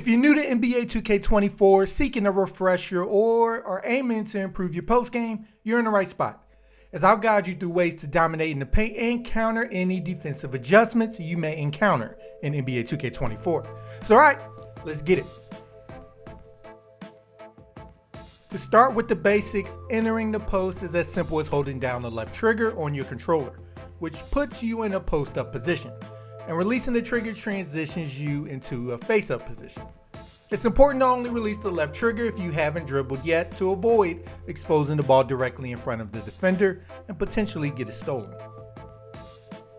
you're new to NBA 2K24, seeking a refresher, or are aiming to improve your post game, you're in the right spot, as I'll guide you through ways to dominate in the paint and counter any defensive adjustments you may encounter in NBA 2K24. So alright, let's get it. To start with the basics, entering the post is as simple as holding down the left trigger on your controller, which puts you in a post-up position, and releasing the trigger transitions you into a face-up position. It's important to only release the left trigger if you haven't dribbled yet to avoid exposing the ball directly in front of the defender and potentially get it stolen.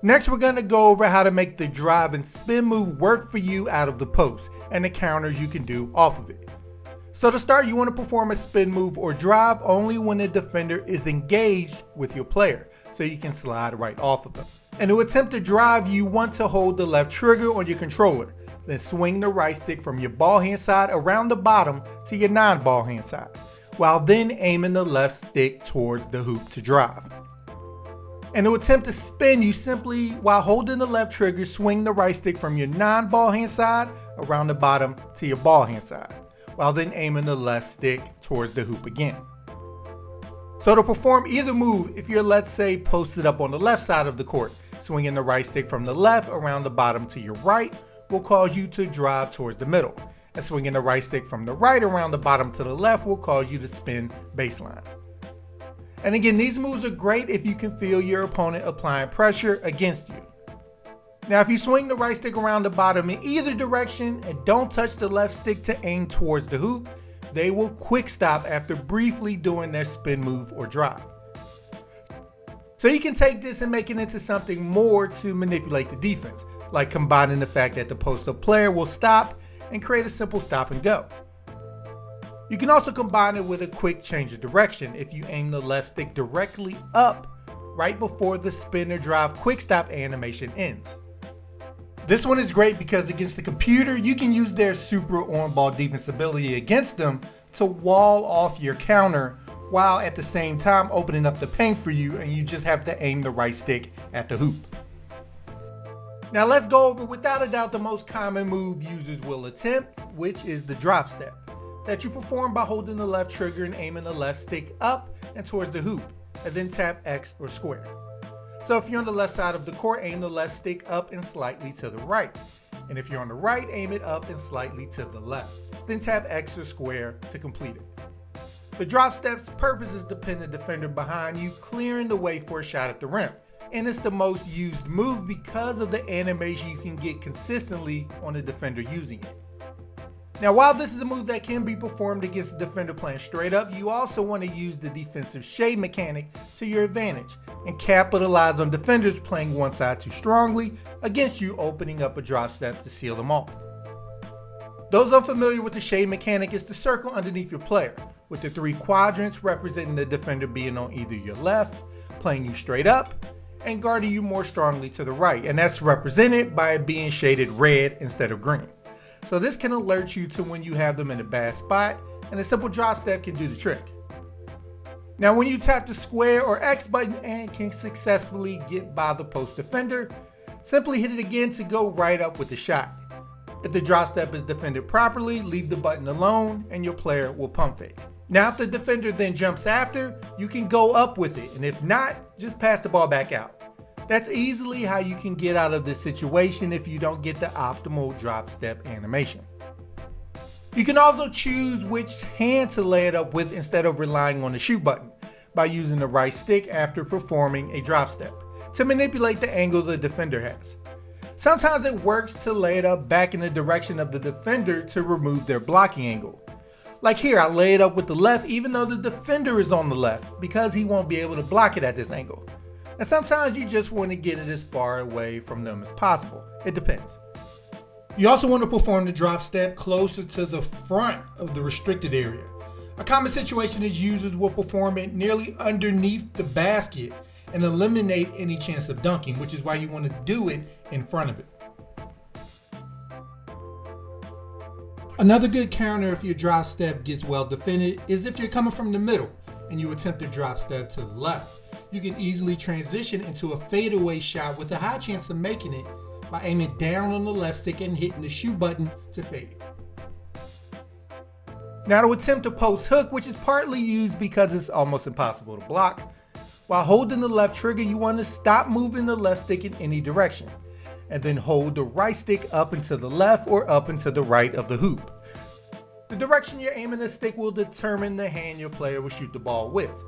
Next, we're going to go over how to make the drive and spin move work for you out of the post and the counters you can do off of it. So to start, you want to perform a spin move or drive only when the defender is engaged with your player, so you can slide right off of them. And to attempt to drive, you want to hold the left trigger on your controller, then swing the right stick from your ball hand side around the bottom to your non-ball hand side, while then aiming the left stick towards the hoop to drive. And to attempt to spin, you simply, while holding the left trigger, swing the right stick from your non-ball hand side around the bottom to your ball hand side, while then aiming the left stick towards the hoop again. So to perform either move, if you're, let's say, posted up on the left side of the court, swinging the right stick from the left around the bottom to your right will cause you to drive towards the middle, and swinging the right stick from the right around the bottom to the left will cause you to spin baseline. And again, these moves are great if you can feel your opponent applying pressure against you. Now, if you swing the right stick around the bottom in either direction and don't touch the left stick to aim towards the hoop, they will quick stop after briefly doing their spin move or drive. So you can take this and make it into something more to manipulate the defense, like combining the fact that the post-up player will stop and create a simple stop and go. You can also combine it with a quick change of direction if you aim the left stick directly up right before the spin or drive quick stop animation ends. This one is great because against the computer, you can use their super on-ball defense ability against them to wall off your counter while at the same time opening up the paint for you, and you just have to aim the right stick at the hoop. Now let's go over without a doubt the most common move users will attempt, which is the drop step, that you perform by holding the left trigger and aiming the left stick up and towards the hoop, and then tap X or square. So if you're on the left side of the court, aim the left stick up and slightly to the right. And if you're on the right, aim it up and slightly to the left. Then tap X or square to complete it. The drop step's purpose is to pin the defender behind you, clearing the way for a shot at the rim. And it's the most used move because of the animation you can get consistently on the defender using it. Now, while this is a move that can be performed against a defender playing straight up, you also want to use the defensive shade mechanic to your advantage and capitalize on defenders playing one side too strongly against you, opening up a drop step to seal them off. Those unfamiliar with the shade mechanic, is the circle underneath your player, with the 3 quadrants representing the defender being on either your left, playing you straight up, and guarding you more strongly to the right, and that's represented by it being shaded red instead of green. So this can alert you to when you have them in a bad spot, and a simple drop step can do the trick. Now when you tap the square or X button and can successfully get by the post defender, simply hit it again to go right up with the shot. If the drop step is defended properly, leave the button alone and your player will pump fake. Now if the defender then jumps after, you can go up with it, and if not, just pass the ball back out. That's easily how you can get out of this situation if you don't get the optimal drop step animation. You can also choose which hand to lay it up with instead of relying on the shoot button by using the right stick after performing a drop step to manipulate the angle the defender has. Sometimes it works to lay it up back in the direction of the defender to remove their blocking angle. Like here, I lay it up with the left even though the defender is on the left because he won't be able to block it at this angle. And sometimes you just want to get it as far away from them as possible. It depends. You also want to perform the drop step closer to the front of the restricted area. A common situation is users will perform it nearly underneath the basket and eliminate any chance of dunking, which is why you want to do it in front of it. Another good counter if your drop step gets well defended is if you're coming from the middle and you attempt to drop step to the left. You can easily transition into a fadeaway shot with a high chance of making it by aiming down on the left stick and hitting the shoot button to fade. Now to attempt a post hook, which is partly used because it's almost impossible to block, while holding the left trigger, you want to stop moving the left stick in any direction, and then hold the right stick up and to the left or up and to the right of the hoop. The direction you're aiming the stick will determine the hand your player will shoot the ball with.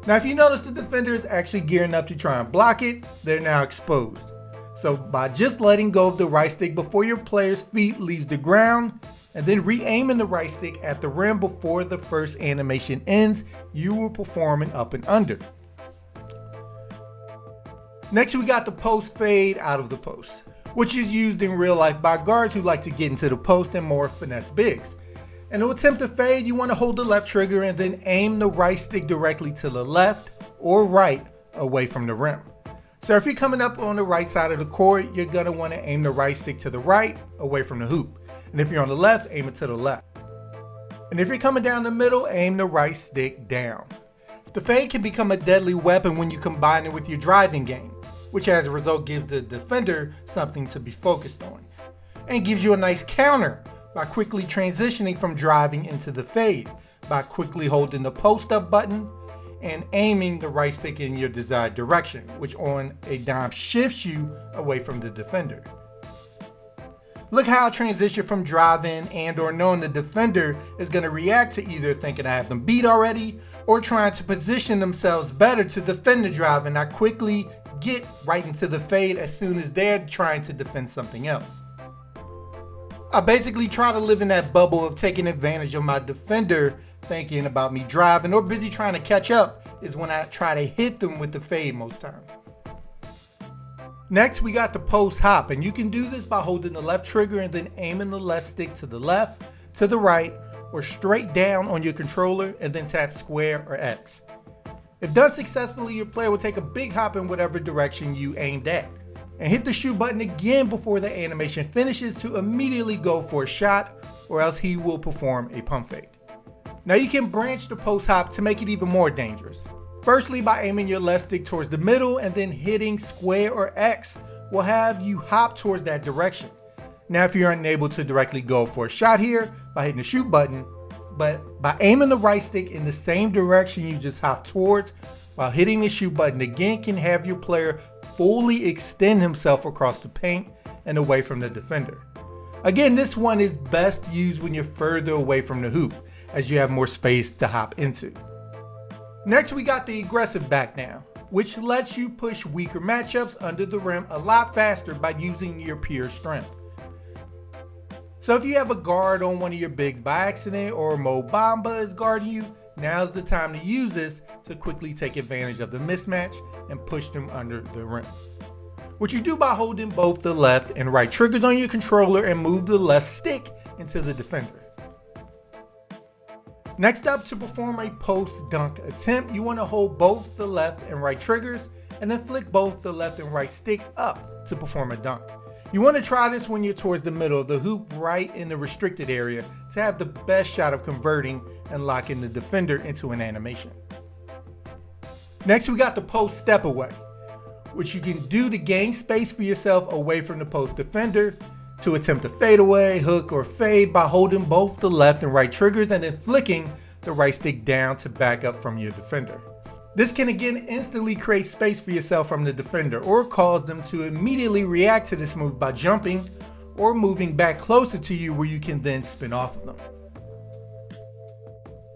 Now if you notice the defender is actually gearing up to try and block it, they're now exposed. So by just letting go of the right stick before your player's feet leaves the ground, and then re-aiming the right stick at the rim before the first animation ends, you will perform an up and under. Next we got the post fade out of the post, which is used in real life by guards who like to get into the post and more finesse bigs. And to attempt to fade, you want to hold the left trigger and then aim the right stick directly to the left or right away from the rim. So if you're coming up on the right side of the court, you're going to want to aim the right stick to the right away from the hoop. And if you're on the left, aim it to the left. And if you're coming down the middle, aim the right stick down. The fade can become a deadly weapon when you combine it with your driving game, which as a result gives the defender something to be focused on, and gives you a nice counter by quickly transitioning from driving into the fade, by quickly holding the post up button and aiming the right stick in your desired direction, which on a dime shifts you away from the defender. Look how I transition from driving and or knowing the defender is going to react to either thinking I have them beat already or trying to position themselves better to defend the drive, and I quickly get right into the fade as soon as they're trying to defend something else. I basically try to live in that bubble of taking advantage of my defender thinking about me driving or busy trying to catch up is when I try to hit them with the fade most times. Next, we got the post hop, and you can do this by holding the left trigger and then aiming the left stick to the left, to the right, or straight down on your controller and then tap square or X. If done successfully, your player will take a big hop in whatever direction you aimed at, and hit the shoot button again before the animation finishes to immediately go for a shot, or else he will perform a pump fake. Now you can branch the post hop to make it even more dangerous. Firstly, by aiming your left stick towards the middle and then hitting square or X will have you hop towards that direction. Now if you're unable to directly go for a shot here by hitting the shoot button, but by aiming the right stick in the same direction you just hopped towards while hitting the shoot button again can have your player fully extend himself across the paint and away from the defender. Again, this one is best used when you're further away from the hoop, as you have more space to hop into. Next, we got the aggressive back down, which lets you push weaker matchups under the rim a lot faster by using your pure strength. So if you have a guard on one of your bigs by accident or Mo Bamba is guarding you, now's the time to use this to quickly take advantage of the mismatch and push them under the rim. Which you do by holding both the left and right triggers on your controller and move the left stick into the defender. Next up, to perform a post dunk attempt, you want to hold both the left and right triggers and then flick both the left and right stick up to perform a dunk. You want to try this when you're towards the middle of the hoop, right in the restricted area, to have the best shot of converting and locking the defender into an animation. Next, we got the post step away, which you can do to gain space for yourself away from the post defender, to attempt a fadeaway, hook, or fade by holding both the left and right triggers and then flicking the right stick down to back up from your defender. This can again instantly create space for yourself from the defender or cause them to immediately react to this move by jumping or moving back closer to you where you can then spin off of them.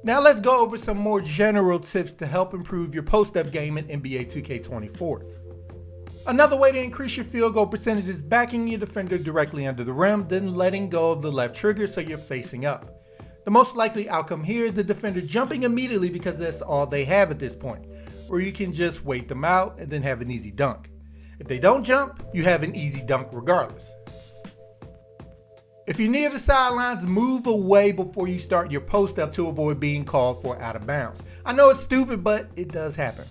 Now let's go over some more general tips to help improve your post-up game in NBA 2K24. Another way to increase your field goal percentage is backing your defender directly under the rim, then letting go of the left trigger so you're facing up. The most likely outcome here is the defender jumping immediately because that's all they have at this point, or you can just wait them out and then have an easy dunk. If they don't jump, you have an easy dunk regardless. If you're near the sidelines, move away before you start your post up to avoid being called for out of bounds. I know it's stupid, but it does happen.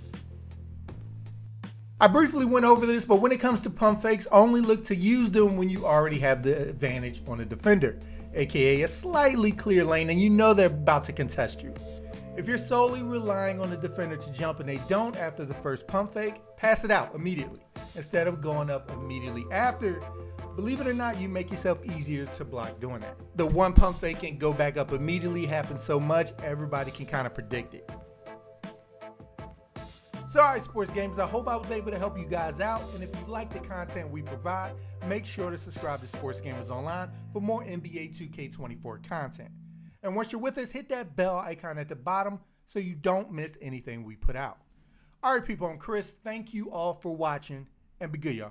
I briefly went over this, but when it comes to pump fakes, only look to use them when you already have the advantage on the defender, aka a slightly clear lane and you know they're about to contest you. If you're solely relying on the defender to jump and they don't after the first pump fake, pass it out immediately instead of going up immediately after Believe it or not, you make yourself easier to block doing that. The one pump fake and go back up immediately happens so much, everybody can kind of predict it. So alright, sports gamers, I hope I was able to help you guys out, and if you like the content we provide, make sure to subscribe to Sports Gamers Online for more NBA 2K24 content. And once you're with us, hit that bell icon at the bottom so you don't miss anything we put out. Alright people, I'm Chris, thank you all for watching, and be good y'all.